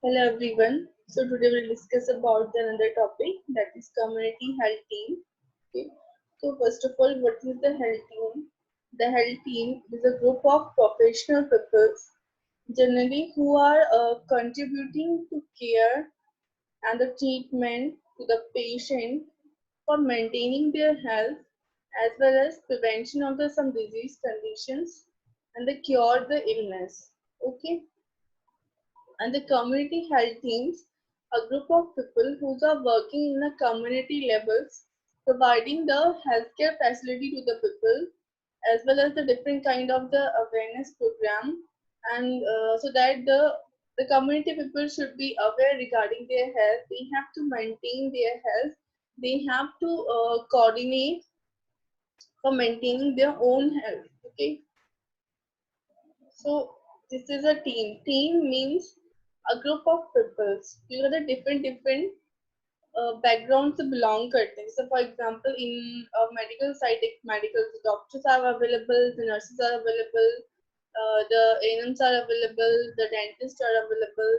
Hello everyone. So today we'll discuss about another topic, that is community health team. Okay. So first of all, what is the health team? The health team is a group of professional people, generally who are contributing to care and the treatment to the patient for maintaining their health as well as prevention of the some disease conditions and the cure the illness. Okay. And the community health teams, a group of people who are working in the community levels, providing the healthcare facility to the people, as well as the different kind of the awareness program, and so that the community people should be aware regarding their health. They have to maintain their health. They have to coordinate for maintaining their own health. Okay, so this is a team. Team means a group of people. You know the different backgrounds से belong करते हैं. So for example, in medical side, medical doctors are available, the nurses are available, the ANMs are available, the dentists are available,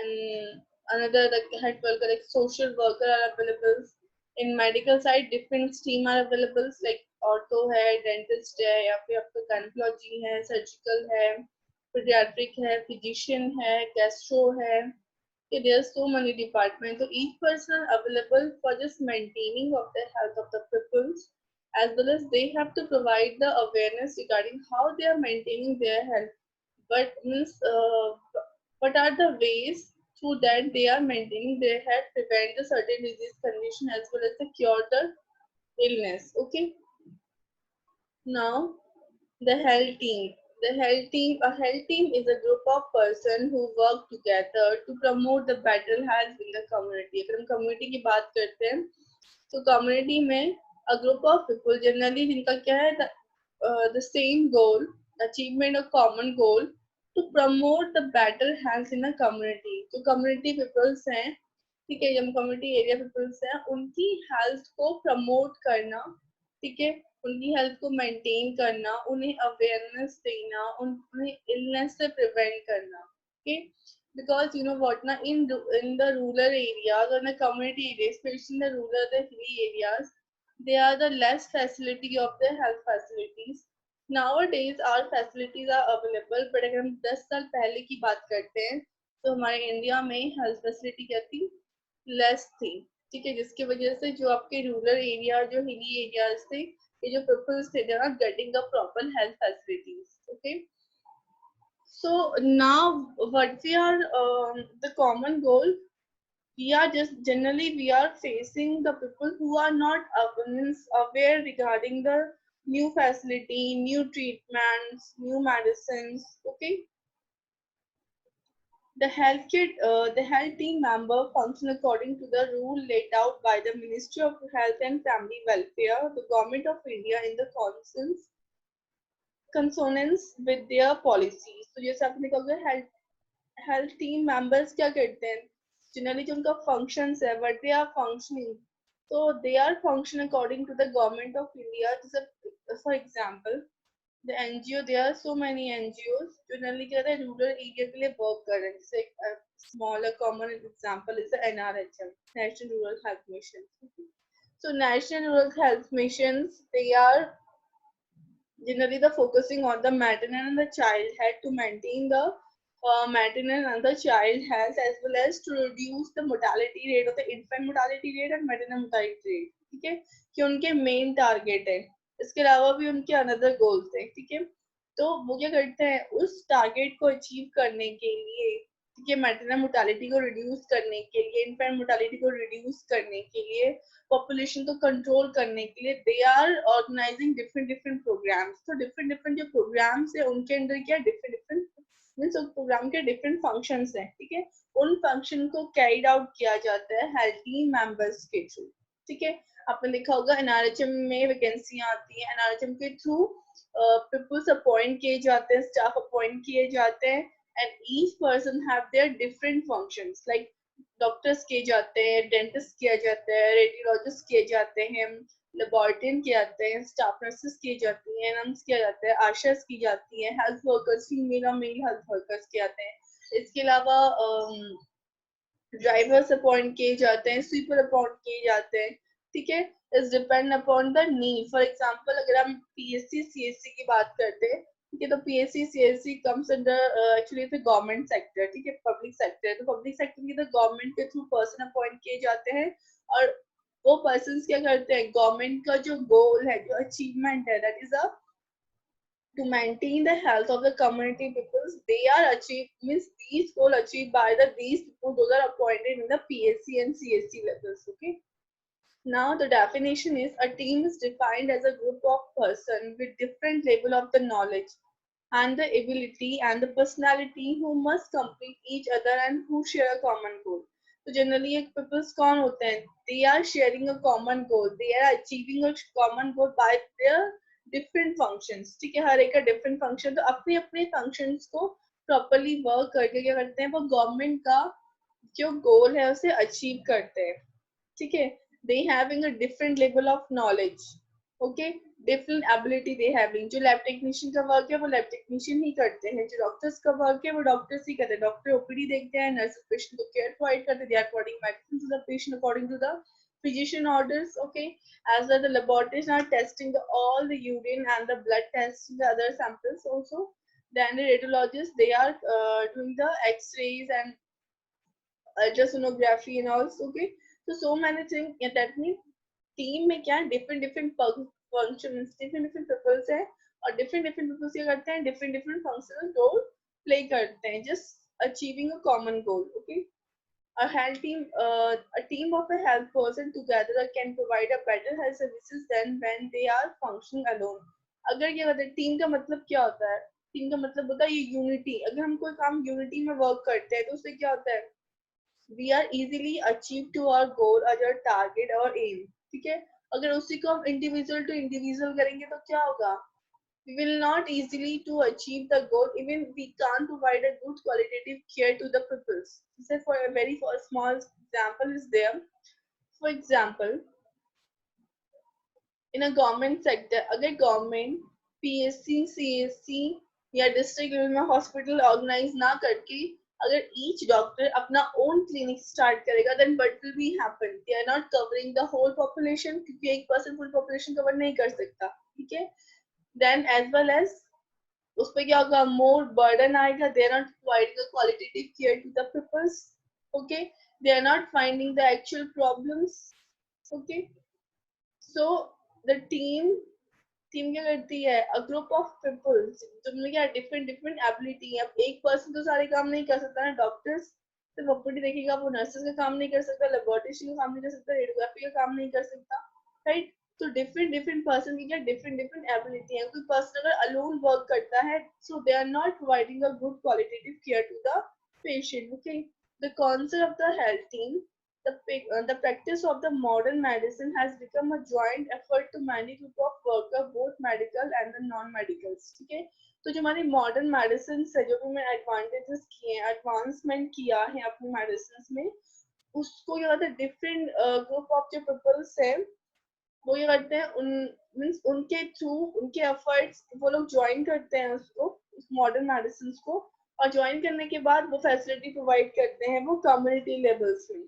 and another the health worker like social worker are available. In medical side, different stream are available like ortho है, dentist है, या फिर आपका gynecology है, surgical है, pediatric है, physician है, gastro है. Okay, there are so many departments. So each person available for just maintaining of the health of the people, as well as they have to provide the awareness regarding how they are maintaining their health. But means what are the ways through that they are maintaining their health, prevent the certain disease condition as well as the cure the illness. Okay. Now the health team. A health team is a group of person who work together to promote the better health in the community. अगर हम community की बात करते हैं, तो community में a group of people generally जिनका क्या है the same goal, achievement of common goal to promote the better health in the community. जो community peoples हैं, ठीक है, जो community area peoples हैं, उनकी health को promote करना, ठीक है, उनकी हेल्थ को मेंटेन करना, उन्हें अवेयरनेस देना, उन्हें इलनेस से प्रिवेंट करना. Okay, because you know what na, in the rural areas or in the community areas, especially in the rural, the hilly areas, they are the less facility of the health facilities. Nowadays our facilities are available, but अगर हम 10 साल पहले की बात करते हैं, तो हमारे इंडिया में हेल्थ फैसिलिटी क्या थी, लेस थी. ठीक है, जिसकी वजह से जो आपके रूरल एरिया, जो हिली एरियाज थे, ये जो peoples they are not getting the proper health facilities. Okay, so now what we are the common goal, we are just generally we are facing the people who are not aware regarding the new facility, new treatments, new medicines. Okay, the health team member function according to the rule laid out by the Ministry of Health and Family Welfare, the Government of India, in the consonance with their policies. तो जैसे आपने कहा health team members क्या करते हैं, generally जो उनका functions है, what they are functioning, so they are function according to the Government of India. जैसे for example, the NGO, there are so many NGOs generally क्या है, rural area के लिए work कर रहे हैं. जैसे a smaller common example is the NRHM, National Rural Health Mission. So National Rural Health Missions, they are generally the focusing on the maternal and the child health to maintain the maternal and the child health, as well as to reduce the mortality rate of the infant mortality rate and maternal mortality rate. ठीक है, कि उनके main target है. इसके अलावा भी उनके another goals है. ठीक है, तो वो क्या करते हैं, उस टारगेट को अचीव करने के लिए, ठीक है, मैटरनल मोर्टालिटी को रिड्यूस करने के लिए, इन्फेंट मोर्टालिटी को रिड्यूस करने के लिए, पॉपुलेशन को कंट्रोल करने के लिए, they are organising different programmes. तो डिफरेंट जो प्रोग्राम्स है, उनके अंदर क्या डिफरेंट मीन्स प्रोग्राम के डिफरेंट फंक्शंस हैं. ठीक है, उन फंक्शन को कैरिड आउट किया जाता है हेल्थ टीम मेंबर्स के थ्रू. ठीक है, आपने देखा होगा एनआरएचएम में वैकेंसियां आती हैं, एनआरएचएम के थ्रू पीपल्स अपॉइंट किए जाते हैं, स्टाफ अपॉइंट किए जाते हैं, and each person have their different functions, like doctors किए जाते हैं, डेंटिस्ट किया जाता है, रेडियोलॉजिस्ट किए जाते हैं, लेबोरेटरियन किए जाते हैं, स्टाफ नर्सेस किए जाती हैं, नर्स किया जाता है, आशास की जाती हैं, हेल्थ वर्कर्स, फीमेल और मेल हेल्थ वर्कर्स किए जाते हैं. इसके अलावा ड्राइवर्स अपॉइंट किए जाते हैं, स्वीपर अपॉइंट किए जाते हैं, ठीक है, is depend upon the need. For example अगर हम पीएससी सीएससी की बात करते हैं, ठीक है, तो PSC CSC comes under actually the government sector, ठीक है, पब्लिक सेक्टर। तो पब्लिक सेक्टर की तो गवर्नमेंट के थ्रू पर्सन अपॉइंट किए जाते हैं, और वो पर्सन क्या करते हैं, गवर्नमेंट का जो गोल है, जो अचीवमेंट है, that is a to maintain the health of the community peoples. They are achieved, means these goal achieved by the these people, those are appointed in the PSC and CSC levels. Okay, now the definition is a team is defined as a group of person with different level of the knowledge and the ability and the personality who must complete each other and who share a common goal. So generally एक peoples कौन होते हैं, they are sharing a common goal, they are achieving a common goal by their different functions, ठीक है, हर एक का different function, तो अपने अपने functions को properly work करके क्या करते हैं, वो government का जो goal है उसे achieve करते हैं, ठीक है, they having a different level of knowledge, okay, different ability they having। जो लैब टेक्नीशियन का वर्क है वो लैब टेक्नीशियन ही करते हैं, जो डॉक्टर्स का वर्क है वो डॉक्टर्स ही करते हैं, डॉक्टर ओपीडी देखते हैं, नर्सेस पेशेंट को केयर प्रोवाइड करते हैं, they are providing medicine to the patient according to the physician orders, okay, as well the laboratories are testing all the urine and the blood tests, the other samples also, then the radiologists they are doing the x-rays and ultrasonography and all, okay, so many things, yeah, that means team में क्या different different functions, different different peoples है, और different different peoples क्या करते हैं, different different functional role play करते हैं, just achieving a common goal. Okay, a health team a team of a health person together can provide a better health services than when they are functioning alone। अगर क्या होता है, team का मतलब क्या होता है, टीम का मतलब होता है ये यूनिटी। अगर हम कोई काम यूनिटी में वर्क करते हैं तो उससे क्या होता है, we are easily achieve to our goal, अगर टारगेट और एम, ठीक है। अगर उसी को हम इंडिविजुअल टू इंडिविजुअल करेंगे तो क्या होगा, we will not easily to achieve the goal, even we can't provide a good qualitative care to the pupils। Say for a very for small example is there, for example in a government sector, अगर government PSC CSC या district level में hospital organise ना करके अगर each doctor अपना own clinic start करेगा, then what will be happen, they are not covering the whole population, क्योंकि एक पर्सन फुल पॉपुलेशन कवर नहीं कर सकता, ठीक है। देन एज वेल एज उस पर क्या होगा, मोर बर्डन आएगा, they are not providing qualitative care to the peoples, okay, they are not finding the actual problems, okay. So the team team क्या करती है, अ ग्रुप ऑफ पीपल्स जिनमें क्या डिफरेंट डिफरेंट एबिलिटी है। अब एक person तो सारे काम नहीं कर सकता ना, डॉक्टर्स सिर्फ ओपीडी देखेगा, वो नर्सेस का काम नहीं कर सकता, लेबोरेटरी का काम नहीं कर सकता, रेडियोग्राफी का काम नहीं कर सकता, राइट। तो डिफरेंट डिफरेंट पर्सन की क्या डिफरेंट डिफरेंट एबिलिटी है। कोई पर्सन अगर अलोन वर्क करता है, so they are not providing a good qualitative care to the patient, okay। The concept of the health team, the practice of the modern medicine has become a joint effort to many group of worker, both medical and the non-medicals, ठीक है। तो जो हमारी modern medicine है, जो भी मैंने advantages किए हैं, एडवांसमेंट किया है अपनी मेडिसिन में, उसको क्या कहते हैं, डिफरेंट ग्रुप ऑफ जो पीपल्स है वो ये करते हैं, उन मीन्स उनके थ्रू उनके एफर्ट्स वो लोग ज्वाइन करते हैं उसको, उस मॉडर्न मेडिसिन को, और ज्वाइन करने के बाद वो फैसिलिटी प्रोवाइड करते हैं वो कम्युनिटी लेवल्स में,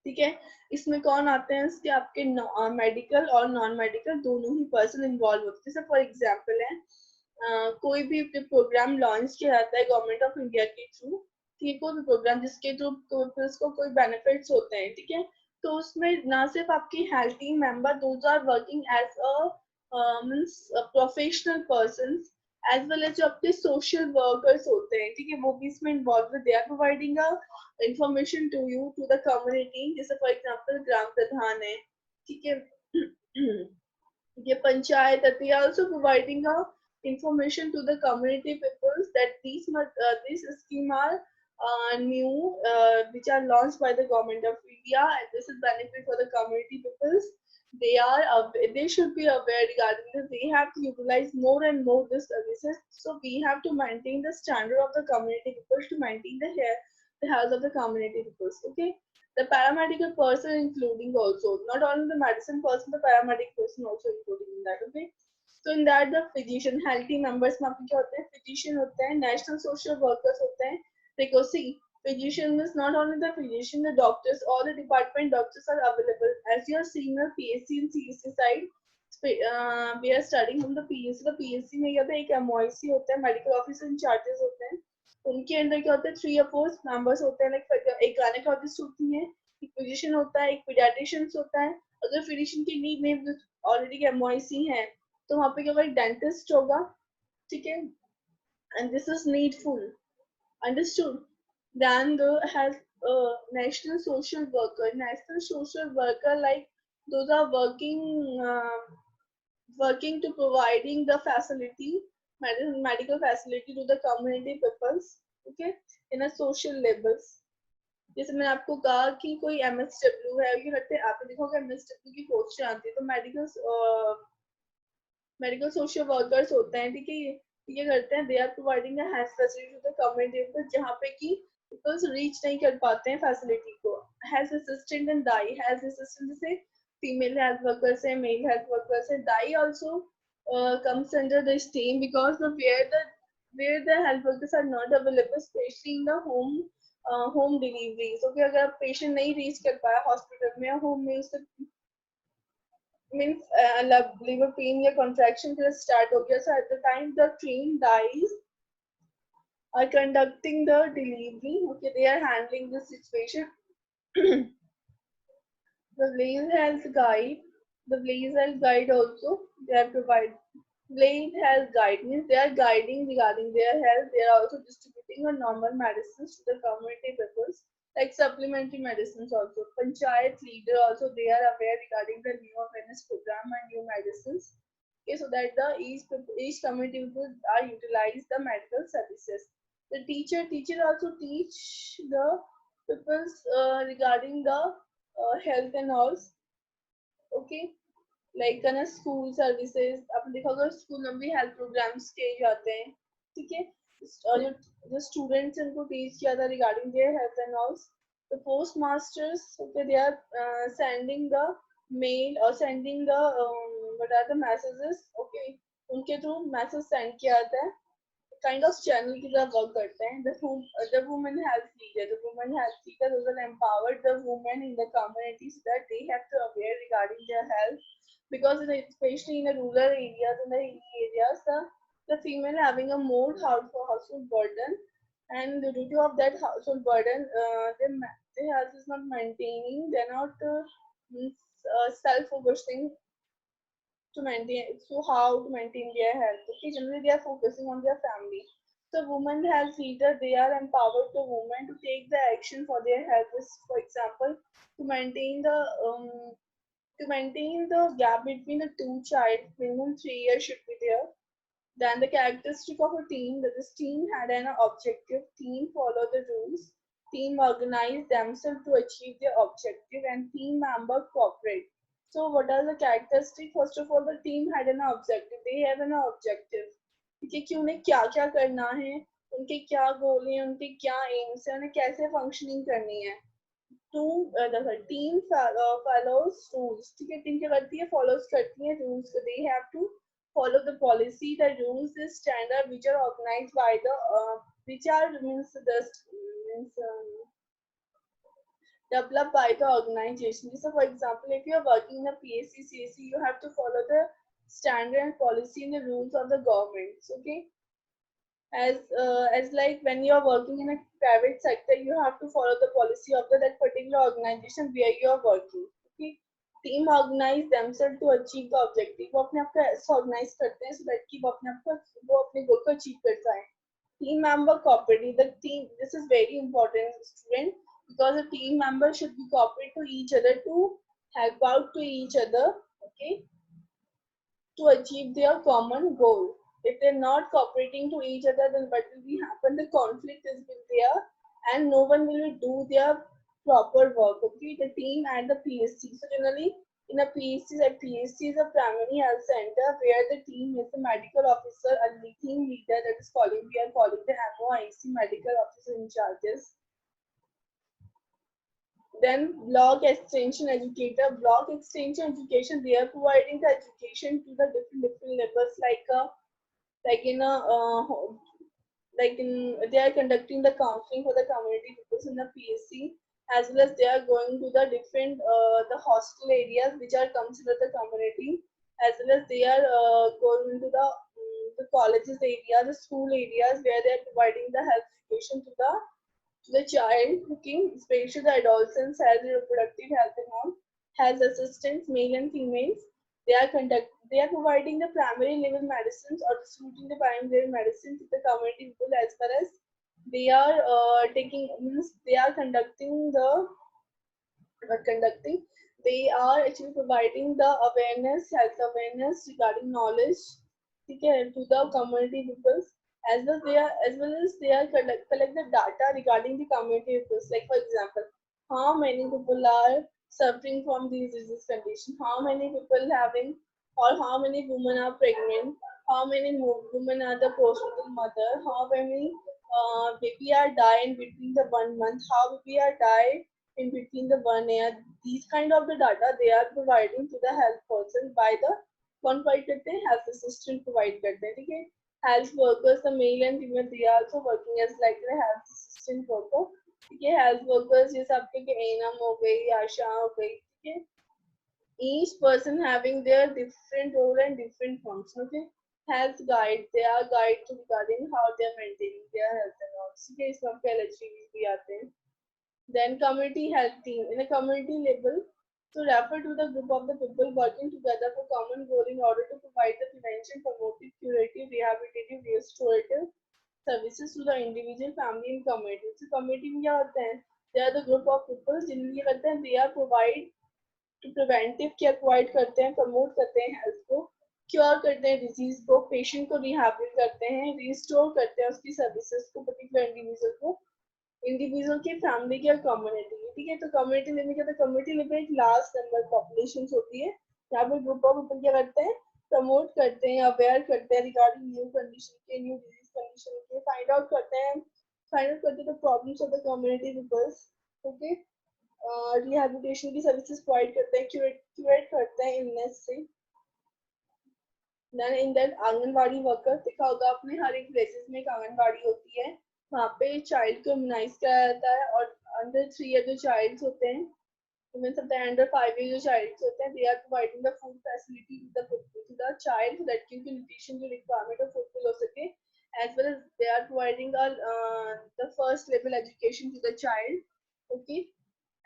ठीक है। इसमें कौन आते हैं, इसके आपके मेडिकल और नॉन मेडिकल दोनों ही पर्सन इन्वॉल्व होते हैं। जैसे फॉर एग्जांपल है, कोई भी प्रोग्राम लॉन्च किया जाता है गवर्नमेंट ऑफ इंडिया के थ्रू, ठीक है, कोई भी प्रोग्राम जिसके थ्रू को कोई बेनिफिट्स होते हैं, ठीक है, तो उसमें ना सिर्फ आपकी health team member, those are working as a means professional person, as well as जो आपके सोशल वर्कर्स होते हैं, ठीक है, वो भी इसमें इन्वॉल्व है, they are providing a information to you to the community। जैसे फॉर एग्जांपल ग्राम प्रधान है, ठीक है, ये पंचायत है, they are also providing a information to the community peoples that these scheme are new, which are launched by the government of India, and this is benefit for the community peoples। They should be aware regarding this, they have to utilize more and more these services, so we have to maintain the standard of the community peoples to maintain the health of the community peoples, okay। The paramedical person including also, not only the medicine person, the paramedic person also including in that, okay। So in that the physician, health team members में आपके क्या होते हैं, physician होते हैं, national social workers होते हैं, देखो सी Physician is not only the physician, the doctors, all the department doctors are available. As you are seeing the PSC and CSC side, we are studying from the PSC. The PSC में क्या होता है, एक MOIC होता है, medical officer in charges होते हैं. उनके अंदर क्या होता है, 3 or 4 members होते हैं, like एक gynecologist होती है, एक physician होता है, एक pediatrician होता है. अगर physician की नीड में ऑलरेडी MOIC है, तो वहाँ पे क्या होगा, एक डेंटिस्ट होगा, ठीक है, and this is needful. Understood? Then the has national social worker. National social worker, like those are working to providing the facility, medical facility to the community peoples. Okay, in a social levels. जैसे मैंने आपको कहा कि कोई MSW है, ये लगता है आपने देखा होगा MSW की पोस्ट आती है, तो मेडिकल सोशल वर्कर्स होते हैं, ठीक है, ये करते हैं, they are providing a health facility to the community जहाँ पे कि पीपल्स रीच नहीं कर पाते हैं फैसिलिटी को. Health assistant and thy. Health assistant जैसे फीमेल हेल्थ वर्कर्स है, मेल हेल्थ वर्कर्स है. दाई also comes under this team because of where the health workers are not available, especially in the home deliveries. Okay, अगर patient नहीं reach कर पाया hospital में या home में, उससे means labor pain या contraction just start हो गया. So at the time the trained dies are conducting the delivery. Okay, they are handling the situation. The Blaze Health Guide. The Blaze Health Guide also they are provide. Blaze Health Guide means they are guiding regarding their health. They are also distributing a normal medicines to the community peoples, like supplementary medicines also. Panchayat leader also they are aware regarding the new awareness program and new medicines. Okay, so that the each community people are utilize the medical services. The teacher also teach the peoples regarding the health and all. Okay, like ना school services आपने देखा होगा, school में भी health programmes किए जाते हैं, ठीक है, और जो स्टूडेंट्स उनको टीच किया था regarding their health and all. The post masters, okay, they are sending the mail और sending the what are the messages. Okay, उनके थ्रू मैसेज सेंड किया जाता है, kind of channel की तरह work करते हैं. The woman health leader will empower the women in the community so that they have to aware regarding their health, because especially in the rural areas, in the hilly areas, the female having a more household burden, and due to of that household burden, the health is not maintaining. They're not self-focusing to maintain, so how to maintain their health. Okay, generally they are focusing on their family. So women health leader, they are empowered the women to take the action for their health. For example, to maintain the gap between the two child, minimum 3 years should be there. Then the characteristic of a team, that this team had an objective, team follow the rules, team organize themselves to achieve their objective, and team member cooperate. So what are the characteristics? First of all, the team had an objective. They have an objective. कि उन्हें क्या क्या करना है, उनके क्या गोल हैं, उनके क्या एम्स हैं, उन्हें कैसे फंक्शनिंग करनी है. Team follows rules. ठीक है, टीम क्या करती है, follows करती है rules. They have to follow the policy, the rules, the standard which are organized by the which are means developed by the organization. So for example, if you are working in a PSC, CSC, you have to follow the standard and policy and the rules of the government. Okay, as like when you are working in a private sector, you have to follow the policy of that particular organization where you are working. Okay, team organize themselves to achieve the objective. वो अपने आप को ऐसा organize करते हैं so that कि वो अपने goal को achieve कर जाए. Team member cooperate. The team, this is very important, student, because a team member should be cooperate to each other, to help out to each other. Okay, to achieve their common goal. If they're not cooperating to each other, then what will be happen? The conflict is been there, and no one will do their proper work. Okay, the team and the PSC. So generally, in a PSC, like PSC is a primary health center where the team is the medical officer, a team leader, that is calling, we are calling the MOIC, medical officer in charges. Then block extension educator. Block extension education, they are providing the education to the different levels, like in a like they are conducting the counseling for the community peoples in the PSC, as well as they are going to the different the hostel areas which are considered the community, as well as they are going into the colleges area, the school areas where they are providing the health education to the child, okay, especially the adolescents, health, reproductive health and all, health assistants, male and females. They are providing the primary level medicines or distributing the primary level medicine to the community people, as far as they are taking means they are conducting the not conducting. They are actually providing the awareness, health awareness regarding knowledge, okay, to the community peoples, as well as they are collect the data regarding the community peoples. Like for example, how many people are suffering from these disease condition, how many people having, or how many women are pregnant, how many women are the postnatal mother, how many baby are dying between the 1 month, how baby are died in between the 1 year. These kind of the data they are providing to the health person by the कौन provide करते हैं, health assistant provide करते हैं, ठीक है. Health workers, the male and female, they are also working as like the health assistant worker, ठीक है. Health workers जैसे आपके एनम हो गई, आशा हो गई, ठीक है. Each person having their different role and different function, okay. Health guide, they are guide regarding how they are maintaining their health and all, ठीक है. इसमें आपके LHV भी आते हैं. Then community health team in a community level to refer to the group of the people working together for common goal in order to provide the prevention, promotive, curative, rehabilitative, restorative services to the individual, family and community. So community में क्या होता है? They are the group of people जिनमें क्या करते हैं? They are provide to preventive care provide करते हैं, promote करते हैं health को, क्योर करते हैं डिजीज को, पेशेंट को रिहैबिलिट करते हैं, रिस्टोर करते हैं उसकी सर्विसेज को पर्टिकुलर इंडिविजुअल को, इंडिविजुअल की फैमिली की और कम्युनिटी की, ठीक है. तो कम्युनिटी लेवल क्या, कम्युनिटी लेवल एक लार्ज नंबर पॉपुलेशन होती है, यहाँ पर ग्रुप ऑफ पीपल क्या करते हैं, प्रमोट करते हैं, अवेयर करते हैं रिगार्डिंग न्यू कंडीशन के, न्यू डिजीज कंडीशन के, फाइंड आउट करते हैं the problems of the community peoples, okay. Rehabilitation की सर्विसेज प्रोवाइड करते हैं, क्यूरेट करते हैं इलनेस से. Then in that anganwadi worker, देखा होगा आपने हर एक प्लेसेस में एक आंगनवाड़ी होती है, वहाँ पे चाइल्ड को इम्यूनाइज कराया जाता है, और अंडर 3 ईयर जो चाइल्ड होते हैं, मीन सकता है अंडर 5 ईयर जो चाइल्ड होते हैं, they are providing the food facility to the child so that कि उनकी न्यूट्रिशन जो रिक्वायरमेंट है फुलफिल हो सके, as well as they are providing the first level education to the child, okay.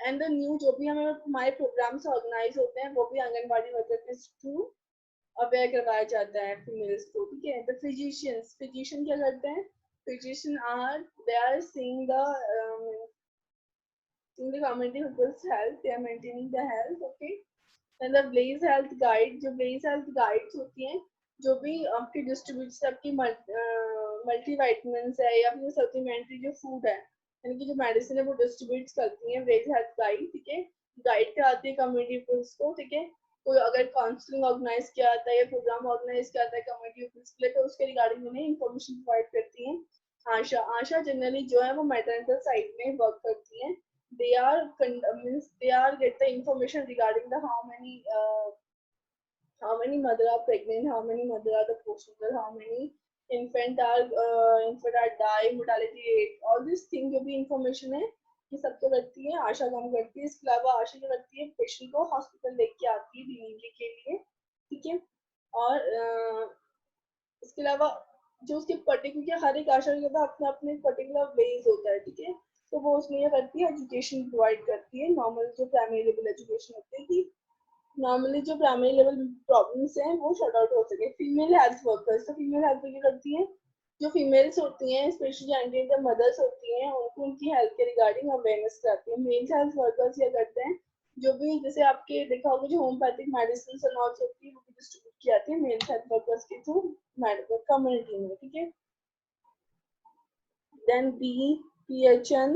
And the new जो भी हमें हमारे प्रोग्राम्स ऑर्गेनाइज होते हैं वो भी आंगनबाड़ी वर्कर के थ्रू अवेयर करवाया जाता है फीमेल्स को, ठीक है. द फिजिशियन क्या करते हैं, physician are they are seeing the community people's health, they are maintaining the health, okay. And the Blaze Health Guide, जो Blaze Health Guides होती हैं, जो भी आपकी डिस्ट्रीब्यूट आपकी मल्टी वाइटमिन्स है या फिर सप्लीमेंट्री जो फूड है, यानी कि जो मेडिसिन है वो डिस्ट्रीब्यूट करती हैं ब्लेज हेल्थ गाइड, ठीक है. गाइड कराती है कम्युनिटी पीपल्स को, ठीक है. कोई अगर काउंसलिंग ऑर्गेनाइज किया जाता है या प्रोग्राम ऑर्गेनाइज किया जाता है कम्युनिटी पीपल्स के लिए, तो उसके रिगार्डिंग उन्हें इन्फॉर्मेशन प्रोवाइड करती हैं. आशा जनरली जो है वो मैटरनल साइड में वर्क करती हैं. they are means they are get the information regarding the how many mother are pregnant, how many mother are the postnatal, how many infant are die, mortality rate, all these things जो भी information है ये सब तो करती है आशा काम करती है. इसके अलावा आशा क्या करती है, पेशेंट को हॉस्पिटल लेके आती है डिलीवरी के लिए, ठीक है. और इसके अलावा जो उसके पर्टिकुलर हर एक आशा का अपना अपने पर्टिकुलर वेज होता है, ठीक है. तो वो उसमें ये करती है एजुकेशन प्रोवाइड करती है, नॉर्मल जो प्राइमरी लेवल एजुकेशन होती है कि नॉर्मली जो प्राइमरी लेवल प्रॉब्लम्स हैं वो शॉर्ट आउट हो सके. फीमेल हेल्थ वर्कर्स, तो फीमेल हेल्थ वर्कर करती हैं जो फीमेल्स होती हैं, स्पेशली जो मदर्स होती हैं, उनको उनकी हेल्थ के रिगार्डिंग अवेयरनेस कराती है. मेल हेल्थ वर्कर्स ये करते हैं जो भी जैसे आपके देखा होगा जो होम्योपैथिक मेडिसिन और ऑल्सो होती है वो भी डिस्ट्रीब्यूट की जाती है मेल हेल्थ वर्कर्स के थ्रू मेडिकल कम्युनिटी में, ठीक है. Then B PHN,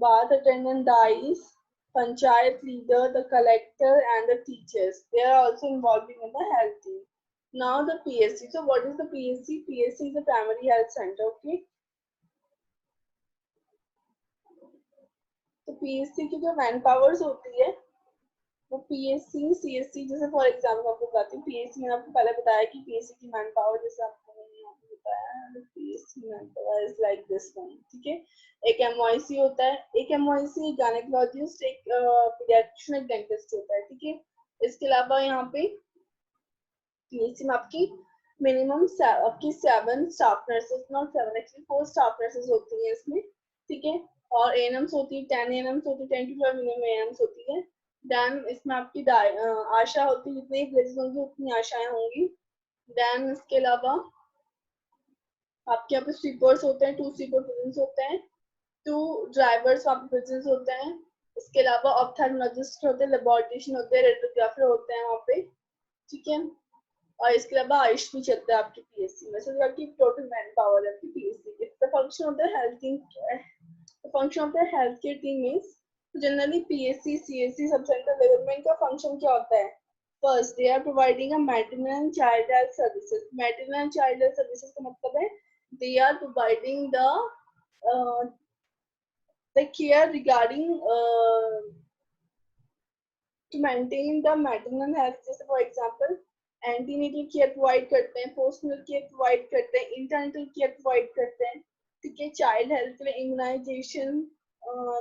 bath attendant dies, panchayat leader, the collector and the teachers. They are also involving in the health team. Now the PSC. So what is the PSC? PSC is the primary health center. Okay. तो PSC की जो man powers होती है वो PSC CSC जैसे for example आपको बताती हूँ. PSC मैंने आपको पहले बताया कि PSC की मैन पावर जैसे आपको होता है PSC member is like this one, ठीक है। एक MYC होता है, एक MYC गायनेकोलॉजिस्ट, एक पीडियाट्रिशियन, एक डेंटिस्ट होता है, ठीक है। इसके अलावा यहाँ पे PSC में आपकी मिनिमम आपकी 7 staff nurses, not 7 actually 4 staff nurses होती हैं इसमें, ठीक है। और ANMs होती है 10 ANMs होती है, 10 to 12 मिनिमम ANMs होती है। देन इसमें आपकी आशा होती है, जितनी प्लेसेस होंगी उतनी आशाएं होंगी। देन इसके अलावा आपके यहाँ पे स्वीपर्स होते हैं, 2 स्वीपर प्रेजेंस होते हैं, 2 ड्राइवर्स वहाँ पे प्रेजेंस होते हैं। इसके अलावा ऑप्थेल्मोलॉजिस्ट होते हैं, लेबोरेटरिशियन होते हैं, रेडियोग्राफर होते हैं वहाँ पे, ठीक है। और इसके अलावा आयुष भी चलता है आपकी PSC में। सो आपकी टोटल मैन पावर है आपकी PSC की। The function of the health team, the function of the health care team means generally PSC CSC sub centre level में इनका फंक्शन क्या होता है? First, they are providing a maternal and child health services. Maternal and child health services का मतलब है they are providing the care regarding to maintain the maternal health, जैसे for example antenatal care provide करते हैं, postnatal care provide करते हैं, intranatal care provide करते हैं, ठीक है। चाइल्ड हेल्थ के लिए इम्यूनाइजेशन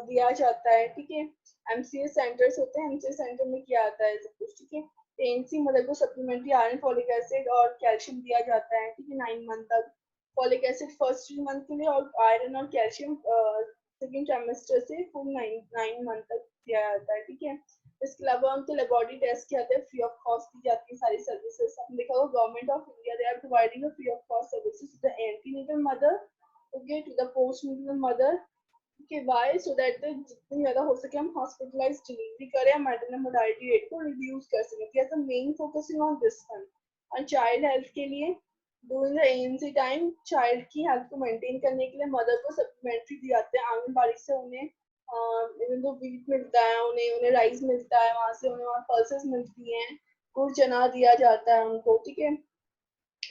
दिया जाता है, ठीक है। MCS सेंटर्स होते हैं, MCS सेंटर में किया जाता है सब कुछ, ठीक है। ANC मदर को सप्लीमेंट्री आयरन, फॉलिक एसिड और कैल्शियम दिया जाता है, ठीक है, 9 मंथ तक। फॉलिक एसिड फर्स्ट 3 मंथ के लिए और आयरन और कैल्शियम सेकेंड ट्राइमेस्टर से फुल 9 मंथ तक दिया जाता है, ठीक है। इसके अलावा उनके लेबोरेटरी टेस्ट किए जाते हैं, फ्री ऑफ कॉस्ट दी जाती है सारी सर्विसेज। हमने देखा होगा government of India they are providing a free of cost services to the antenatal mother, okay, to the postnatal mother, okay. Why? So that जितनी ज्यादा हो सके हम हॉस्पिटलाइज्ड डिलीवरी करें, मैटरनल मोर्टालिटी रेट को रिड्यूस कर सकें। There is the main focusing on this one. और चाइल्ड हेल्थ के लिए during the ANC time child की हेल्थ को मेंटेन करने के लिए मदर को सप्लीमेंट्री दी जाते हैं आंगनबाड़ी से। उन्हें इवन तो वीट मिलता है, उन्हें राइस मिलता है, वहां से उन्हें वहाँ पल्सेस मिलती हैं, गुड़ चना दिया जाता है उनको, ठीक है।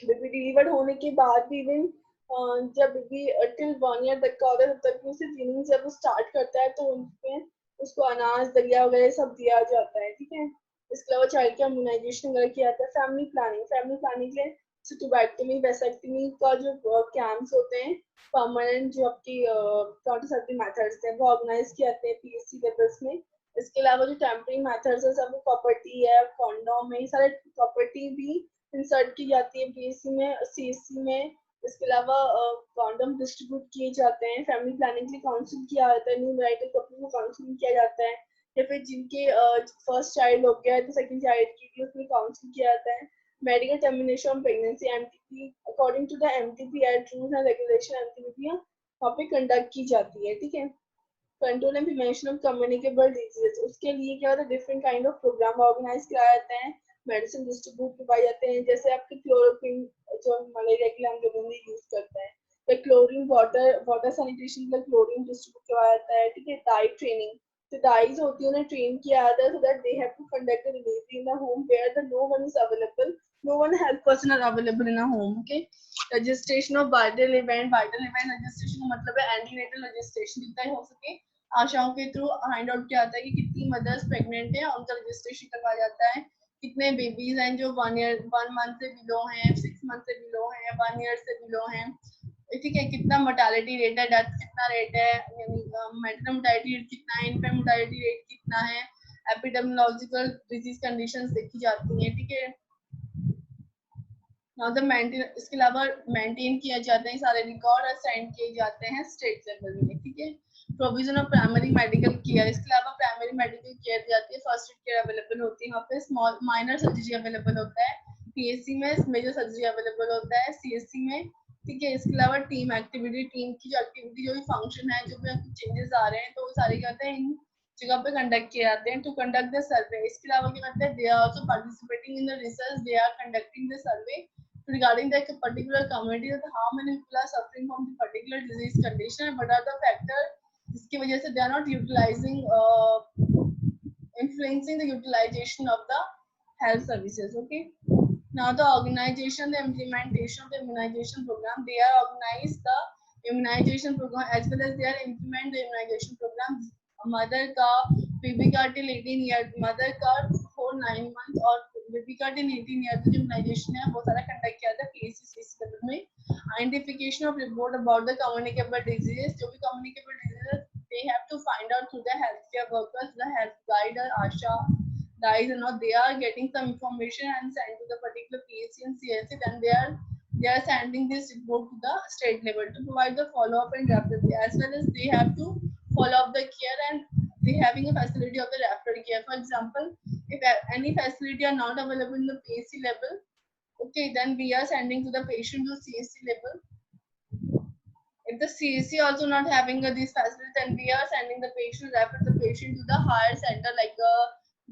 बेबी डिलीवर्ड होने के बाद भी इवन जब बेबी टिल 1 ईयर तक का होता है तब तक उसे फीडिंग जब स्टार्ट करता है तो उनमें उसको अनाज दलिया वगैरह सब दिया जाता है, ठीक है। इसके अलावा चाइल्ड का इम्यूनाइजेशन वगैरह किया जाता है। फैमिली प्लानिंग के लिए टुबैक्टमी, वेसेक्टमी का जो कैंप्स होते हैं, परमानेंट जो आपकी कॉन्ट्रासेप्टिव मेथड्स हैं वो ऑर्गेनाइज किए जाते हैं PSC लेवल्स में। इसके अलावा जो टेम्परेरी मेथड्स है सब प्रॉपर्टी है, कॉन्डोम है, ये सारे प्रॉपर्टी भी इंसर्ट की जाती है PSC में, CSC में। इसके अलावा कॉन्डम डिस्ट्रीब्यूट किए जाते हैं। फैमिली प्लानिंग के लिए काउंसिल किया जाता है, न्यू मैरिड कपल को काउंसलिंग किया जाता है, या फिर जिनके फर्स्ट चाइल्ड हो गया है तो सेकंड चाइल्ड के लिए उसमें काउंसिल किया जाता है। Medical termination of pregnancy MTP according to the MTP act rules and regulation MTP वहाँ पे कंडक्ट की जाती है, ठीक है। Control and prevention of communicable disease, उसके लिए क्या होता है different kind of programme organise कराए जाते हैं, मेडिसिन डिस्ट्रीब्यूट करवाए जाते हैं, जैसे आपके क्लोरोक्विन जो मलेरिया के लिए हम लोगों में यूज करते हैं, तो क्लोरीन वाटर सैनिटेशन के लिए क्लोरीन डिस्ट्रीब्यूट करवाया जाता है, ठीक है। डाई ट्रेनिंग, तो डाइज होती है उन्हें ट्रेन किया जाता है so that they have to conduct the delivery in the home where the no one is available, no one health personnel available in a home, okay. Registration of vital event registration का मतलब है antenatal registration, जितना ही हो सके आशाओं के through find out किया जाता है कि कितनी मदर्स प्रेग्नेंट है, उनका रजिस्ट्रेशन करवाया जाता है। कितने बेबीज हैं जो 1 मंथ से बिलो हैं, 6 मंथ से बिलो हैं, 1 ईयर से बिलो हैं, ठीक है। कितना मोर्टालिटी रेट है, डेथ कितना रेट है, मैटरनल मोर्टालिटी रेट कितना है, इन्फेंट मोर्टालिटी रेट कितना है, एपिडेमियोलॉजिकल डिजीज कंडीशंस देखी जाती हैं, ठीक है। इसके अलावा मेंटेन किया जाता है सारे रिकॉर्ड और सेंड किए जाते हैं स्टेट लेवल में, ठीक है। Provision of primary medical care, इसके अलावा प्राइमरी मेडिकल केयर दी जाती है, फर्स्ट एड केयर अवेलेबल होती है, वहाँ पे स्मॉल माइनर सर्जरी अवेलेबल होता है, PSC में मेजर सर्जरी अवेलेबल होता है, CSC में, ठीक है। इसके अलावा टीम एक्टिविटी, टीम की जो एक्टिविटी जो भी फंक्शन है, जो भी चेंजेस आ रहे हैं तो वो सारे क्या होते हैं इन जगह पे कंडक्ट किए जाते हैं टू कंडक्ट द सर्वे। इसके अलावा क्या करते हैं, they are also participating in the research, they are conducting the survey regarding the particular community, that how many people are suffering from the particular disease condition and what are the factors जिसकी वजह से they are not utilizing influencing the utilization of the health services, okay. Now the organization, the implementation of the immunization program, they are organize the immunization program as well as they are implement the immunization program mother का baby का till 18 year, mother का 4 9 month और baby card इन 18 year जो immunisation है वो सारा conduct किया था PSC लेवल में. Identification of report about the communicable diseases, जो भी communicable diseases they have to find out through the healthcare workers, the health guide or ASHA guys, and all they are getting some information and send to the particular PSC and CSC, then they are sending this report to the state level to provide the follow up and referral, as well as they have to follow up the care and they having a facility of the referral care. For example, if any facility are not available in the PSC level, okay, then we are sending to the patient to CSC level. If the CSC also not having these facilities, then we are sending the patient, refer the patient to the higher center like a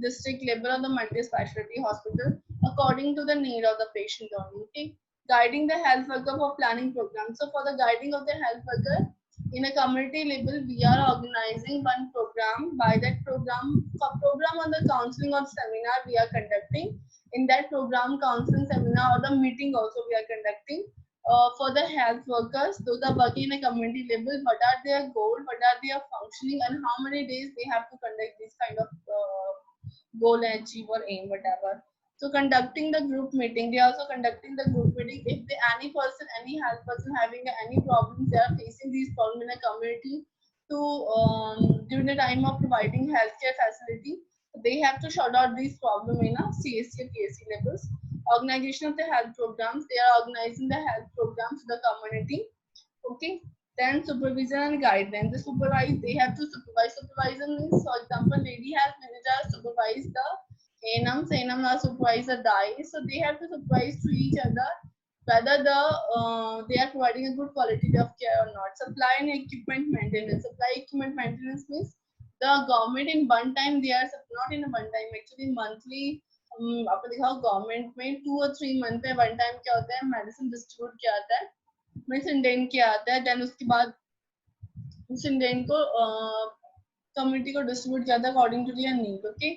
district level or the multi-specialty hospital according to the need of the patient only. Okay, guiding the health worker for planning programs. So for the guiding of the health worker in a community level, we are organizing one program. By that program, on the counseling or seminar we are conducting. In that program, counseling seminar or the meeting also we are conducting. For the health workers, those are working in a community level, what are their goals, what are their functioning, and how many days they have to conduct this kind of goal and achieve or aim, whatever. So conducting the group meeting, they are also conducting the group meeting. If they, any person, any health person having any problems, they are facing these problems in a community to during the time of providing healthcare facility, they have to sort out these problems in a CSC and PSC levels. Organization of the health programs, they are organizing the health programs to the community. Okay, then supervision and guidelines. The supervise, they have to supervise. Supervisor means, for example, lady health manager supervise the ANMs, ANM are supervise the DIEs, so they have to supervise to each other whether they are providing a good quality of care or not. Supply and equipment maintenance. Supply equipment maintenance means the government in one time, they are not in a one time, actually monthly. आपने देखा government में 2 और 3 month में one time क्या होता है, medicine distribute किया जाता है, मेडिसिन डेन किया आता है, देन उसके बाद उस इंडेंट को कम्युनिटी को डिस्ट्रीब्यूट किया था according to their need. Okay,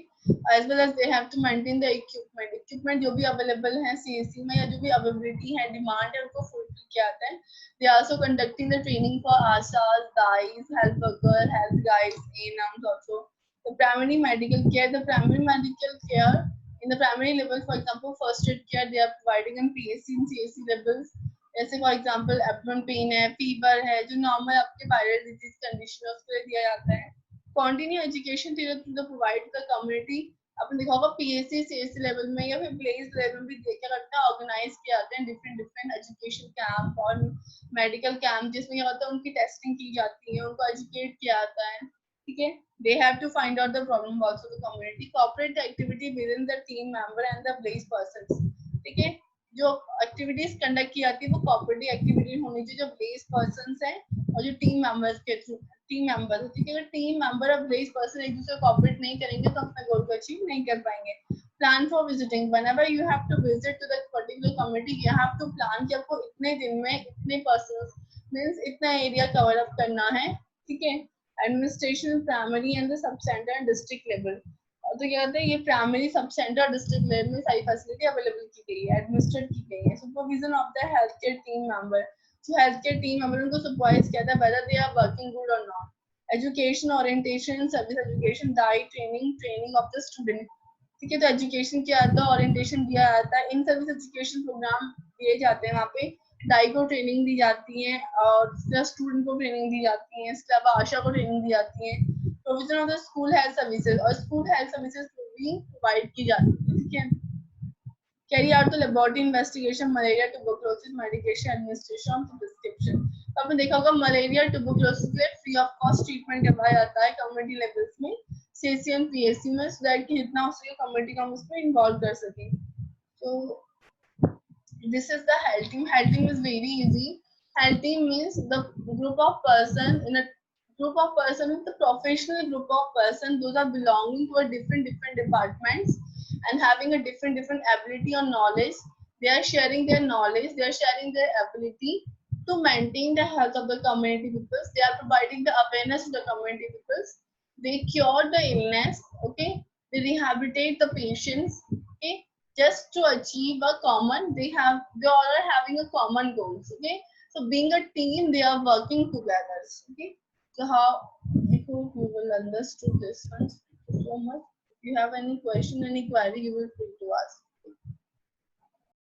as well as they have to maintain the equipment जो भी अवेलेबल है सीएससी में या जो भी अवेलेबिलिटी है, डिमांड है, उनको फुलफिल किया जाता है. They are also conducting the training for ASHAs, dais, health worker, health guides, ANMs also. The primary medical care, the primary medical care in the primary level, for example, first aid care they are providing in PSC and CSC levels. जैसे for example abdomen pain है, fever है, जो normal आपके viral disease condition है उसके लिए दिया जाता है. Continue education to provide the community. आपने देखा होगा पीएससी सीएससी लेवल में या फिर प्लेस लेवल में भी क्या करते हैं, ऑर्गेनाइज किए जाते हैं डिफरेंट एजुकेशन कैंप और मेडिकल कैंप, जिसमें क्या होता है उनकी टेस्टिंग की जाती है, उनको एजुकेट किया जाता है. ठीक है, they have to find out the problem also the community. Cooperate the activity within the team member and the place persons. ठीक है, जो एक्टिविटीज कंडक्ट की जाती है वो कोऑपरेटिव एक्टिविटी होनी चाहिए, जो प्लेस पर्संस है और जो टीम मेंबर्स के थ्रू टीम मेंबर. ठीक है, अगर टीम मेंबर और प्लेस पर्सन एक दूसरे को कोऑपरेट नहीं करेंगे तो अपने गोल को अचीव नहीं कर पाएंगे. Plan for visiting. Whenever you have to visit to that particular community, you have to plan कि आपको इतने दिन में इतने पर्संस मींस इतना एरिया कवर अप करना है. ठीक है, administration primary and the sub centre and district level. तो क्या होता है, ये primary, sub centre, district level में सारी फैसिलिटी अवेलेबल की गई है, एडमिनिस्ट्रेट की गई है. Supervision of the health care team member. जो हेल्थ केयर टीम मेंबर उनको सुपरवाइज किया था whether they are working good और not. Education, orientation, service education, diet training of the student. ठीक है, तो एजुकेशन किया जाता है, ओरिएंटेशन दिया जाता है, इन सर्विस एजुकेशन प्रोग्राम दिए जाते हैं. वहाँ पे डाई को ट्रेनिंग दी जाती है और स्टूडेंट को ट्रेनिंग दी जाती है, इसके अलावा आशा को ट्रेनिंग दी जाती है. Provision of the school health services, और स्कूल हेल्थ सर्विसेज भी प्रोवाइड की जाती है. ठीक है, carry out the laboratory investigation, malaria, tuberculosis, medication, administration, prescription. तो आपने देखा होगा मलेरिया ट्यूबरकुलोसिस के फ्री ऑफ कॉस्ट ट्रीटमेंट करवाया जाता है कम्युनिटी लेवल्स में, सीएससी एंड पीएससी में, सो दैट कि जितना हो सके कम्युनिटी का हम उसमें इन्वॉल्व कर सकें. तो this is the health team. Health team is very easy. Health team means the group of person in a group of person is the professional group of person. Those are belonging to a different departments and having a different ability or knowledge. They are sharing their knowledge. They are sharing their ability to maintain the health of the community peoples. They are providing the awareness to the community peoples. They cure the illness. Okay, they rehabilitate the patients. Okay, just to achieve a common, they all are having a common goals. Okay, so being a team, they are working together. Okay, so how, I hope you will understood this one. Thank you so much. If you have any question, any query, you will free to ask.